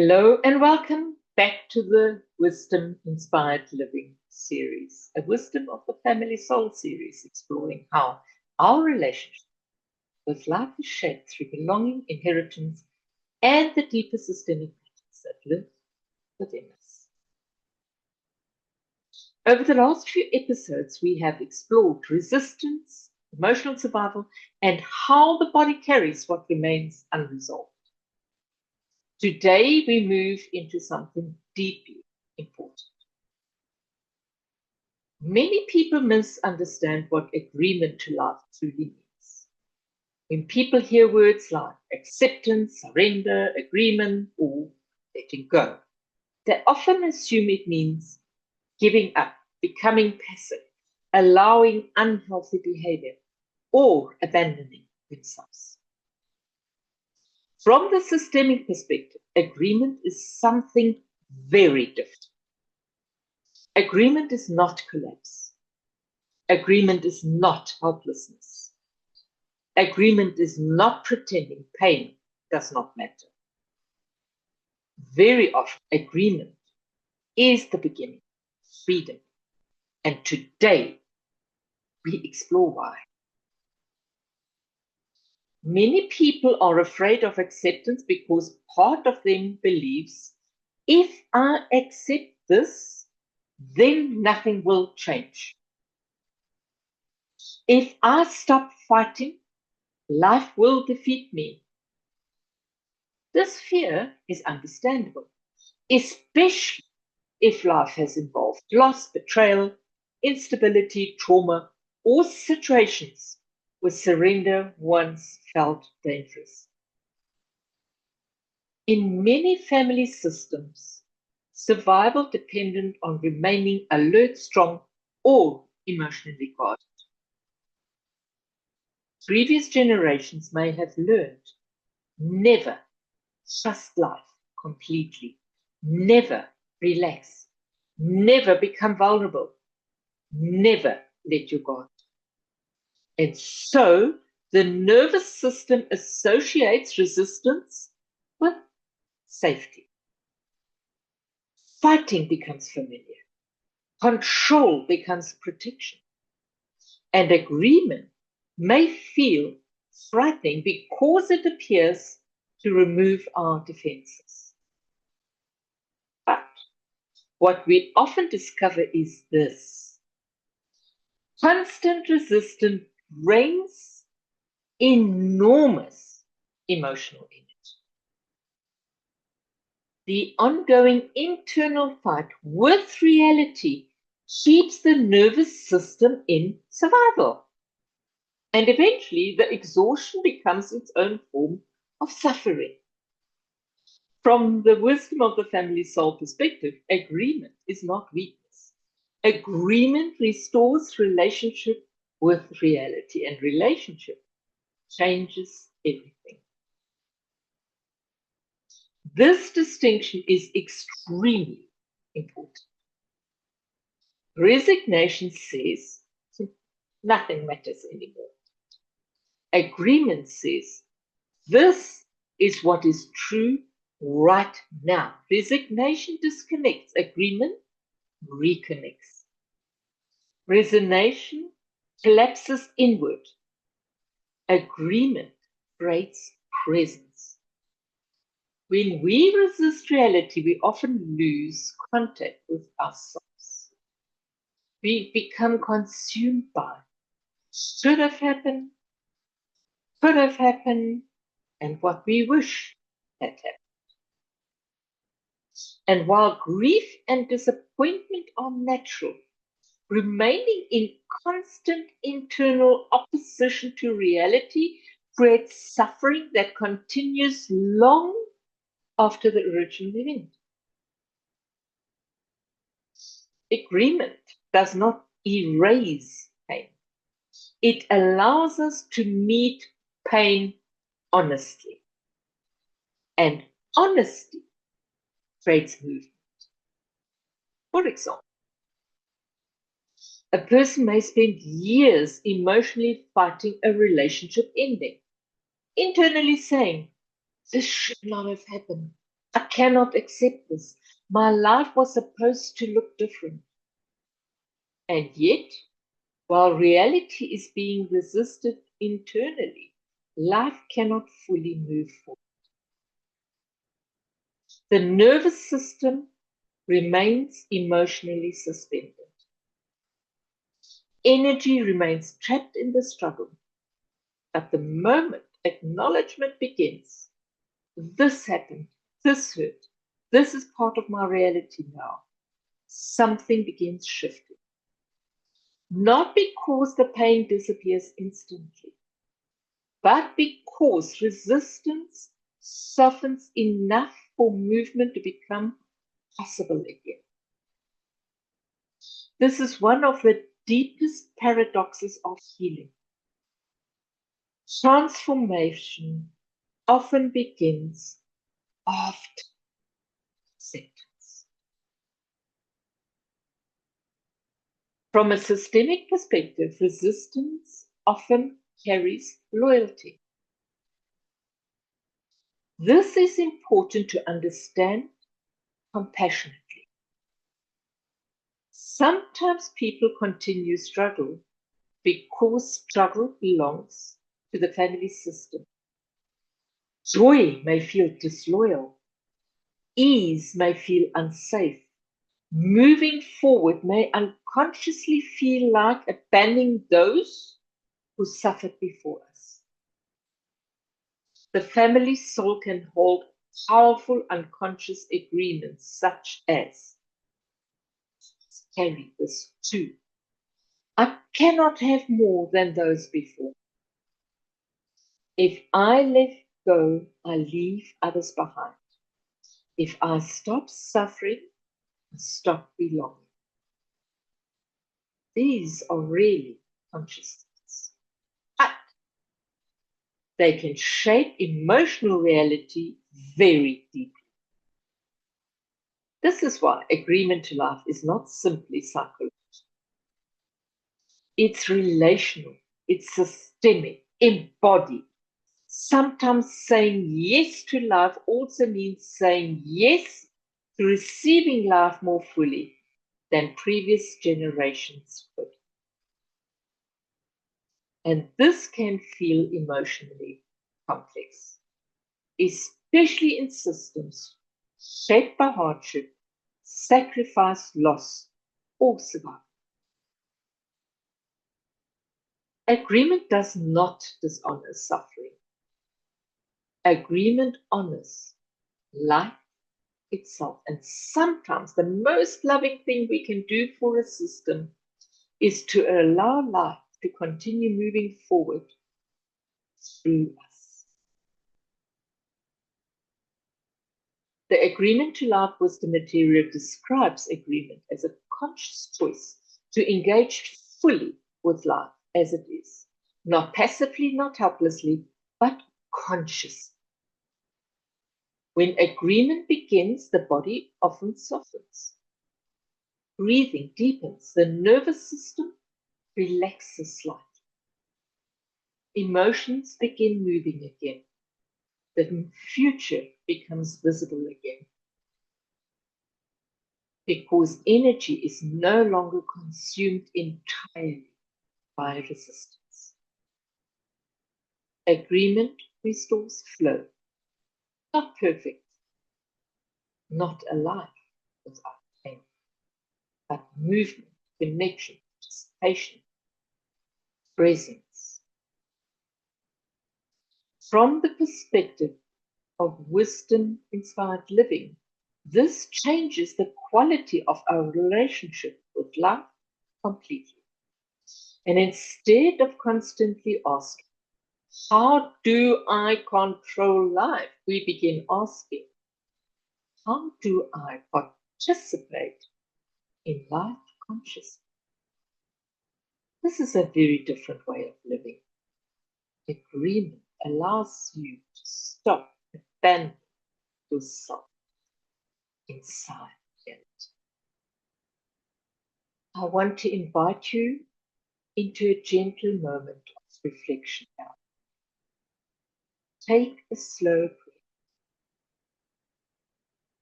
Hello and welcome back to the Wisdom Inspired Living series, a Wisdom of the Family Soul series, exploring how our relationship with life is shaped through belonging, inheritance, and the deeper systemic patterns that live within us. Over the last few episodes, we have explored resistance, emotional survival, and how the body carries what remains unresolved. Today, we move into something deeply important. Many people misunderstand what agreement to life truly means. When people hear words like acceptance, surrender, agreement, or letting go, they often assume it means giving up, becoming passive, allowing unhealthy behavior, or abandoning themselves. From the systemic perspective, agreement is something very different. Agreement is not collapse. Agreement is not helplessness. Agreement is not pretending pain does not matter. Very often, agreement is the beginning of freedom. And today, we explore why. Many people are afraid of acceptance because part of them believes, if I accept this, then nothing will change. If I stop fighting, life will defeat me. This fear is understandable, especially if life has involved loss, betrayal, instability, trauma, or situations where surrender once felt dangerous. In many family systems, survival depended on remaining alert, strong, or emotionally guarded. Previous generations may have learned never trust life completely, never relax, never become vulnerable, never let your guard. And so the nervous system associates resistance with safety. Fighting becomes familiar. Control becomes protection. And agreement may feel frightening because it appears to remove our defenses. But what we often discover is this: constant resistance drains enormous emotional energy. The ongoing internal fight with reality keeps the nervous system in survival. And eventually, the exhaustion becomes its own form of suffering. From the wisdom of the family soul perspective, agreement is not weakness. Agreement restores relationship with reality, and relationship changes everything. This distinction is extremely important. Resignation says nothing matters anymore. Agreement says this is what is true right now. Resignation disconnects. Agreement reconnects. Resignation collapses inward. Agreement creates presence. When we resist reality, we often lose contact with ourselves. We become consumed by should have happened, could have happened, and what we wish had happened. And while grief and disappointment are natural, remaining in constant internal opposition to reality creates suffering that continues long after the original event. Agreement does not erase pain. It allows us to meet pain honestly. And honesty creates movement. For example, a person may spend years emotionally fighting a relationship ending, internally saying, this should not have happened. I cannot accept this. My life was supposed to look different. And yet, while reality is being resisted internally, life cannot fully move forward. The nervous system remains emotionally suspended. Energy remains trapped in the struggle. But the moment acknowledgement begins, this happened, this hurt, this is part of my reality now, something begins shifting. Not because the pain disappears instantly, but because resistance softens enough for movement to become possible again. This is one of the deepest paradoxes of healing. Transformation often begins after acceptance. From a systemic perspective, resistance often carries loyalty. This is important to understand compassionately. Sometimes people continue struggle because struggle belongs to the family system. Joy may feel disloyal. Ease may feel unsafe. Moving forward may unconsciously feel like abandoning those who suffered before us. The family soul can hold powerful unconscious agreements such as, carry this too. I cannot have more than those before. If I let go, I leave others behind. If I stop suffering, I stop belonging. These are really consciousness. But they can shape emotional reality very deeply. This is why agreement to life is not simply psychological. It's relational, it's systemic, embodied. Sometimes saying yes to life also means saying yes to receiving life more fully than previous generations could. And this can feel emotionally complex, especially in systems shaped by hardship, sacrifice, loss, or survival. Agreement does not dishonor suffering. Agreement honors life itself. And sometimes the most loving thing we can do for a system is to allow life to continue moving forward through us. The agreement to life wisdom material describes agreement as a conscious choice to engage fully with life as it is, not passively, not helplessly, but consciously. When agreement begins, the body often softens. Breathing deepens, the nervous system relaxes slightly. Emotions begin moving again. The future becomes visible again. Because energy is no longer consumed entirely by resistance. Agreement restores flow. Not perfect, not alive without pain, but movement, connection, participation, presence. From the perspective of wisdom-inspired living, this changes the quality of our relationship with life completely. And instead of constantly asking, how do I control life? We begin asking, how do I participate in life consciously? This is a very different way of living. Agreement allows you to stop abandoning yourself inside it. I want to invite you into a gentle moment of reflection now. Take a slow breath.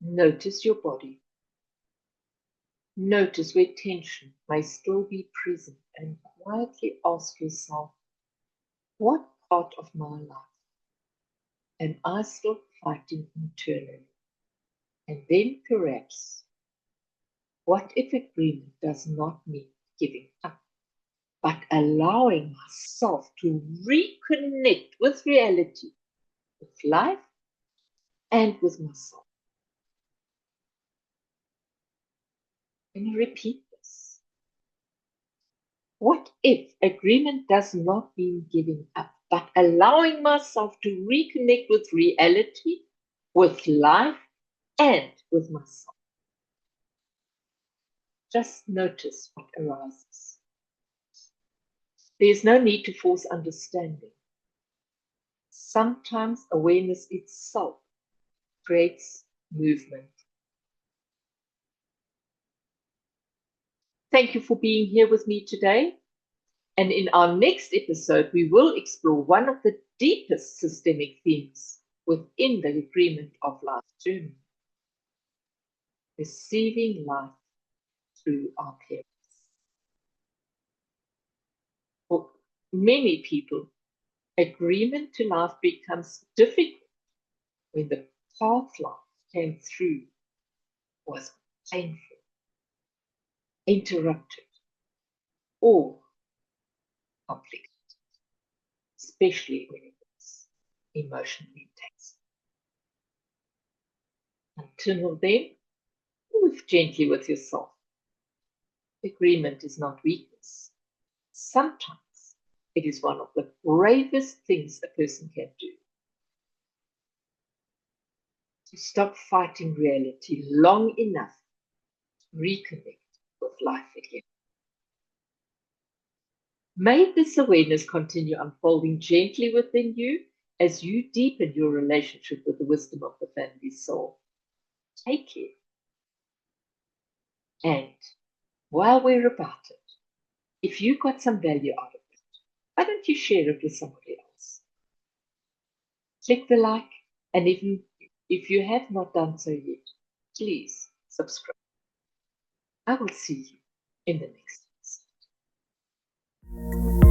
Notice your body. Notice where tension may still be present and quietly ask yourself, what part of my life am I still fighting internally? And then perhaps, what if agreement does not mean giving up, but allowing myself to reconnect with reality, with life, and with myself? Can you repeat this? What if agreement does not mean giving up, but allowing myself to reconnect with reality, with life, and with myself? Just notice what arises. There is no need to force understanding. Sometimes awareness itself creates movement. Thank you for being here with me today. And in our next episode, we will explore one of the deepest systemic themes within the agreement of life journey: receiving life through our parents. For many people, agreement to life becomes difficult when the path life came through was painful, interrupted, or conflict, especially when it was emotionally intense. Until then, move gently with yourself. Agreement is not weakness. Sometimes it is one of the bravest things a person can do. To stop fighting reality long enough to reconnect with life again. May this awareness continue unfolding gently within you as you deepen your relationship with the wisdom of the family soul. Take care. And while we're about it, if you got some value out of it, why don't you share it with somebody else? Click the like, and if you have not done so yet, please subscribe. I will see you in the next episode.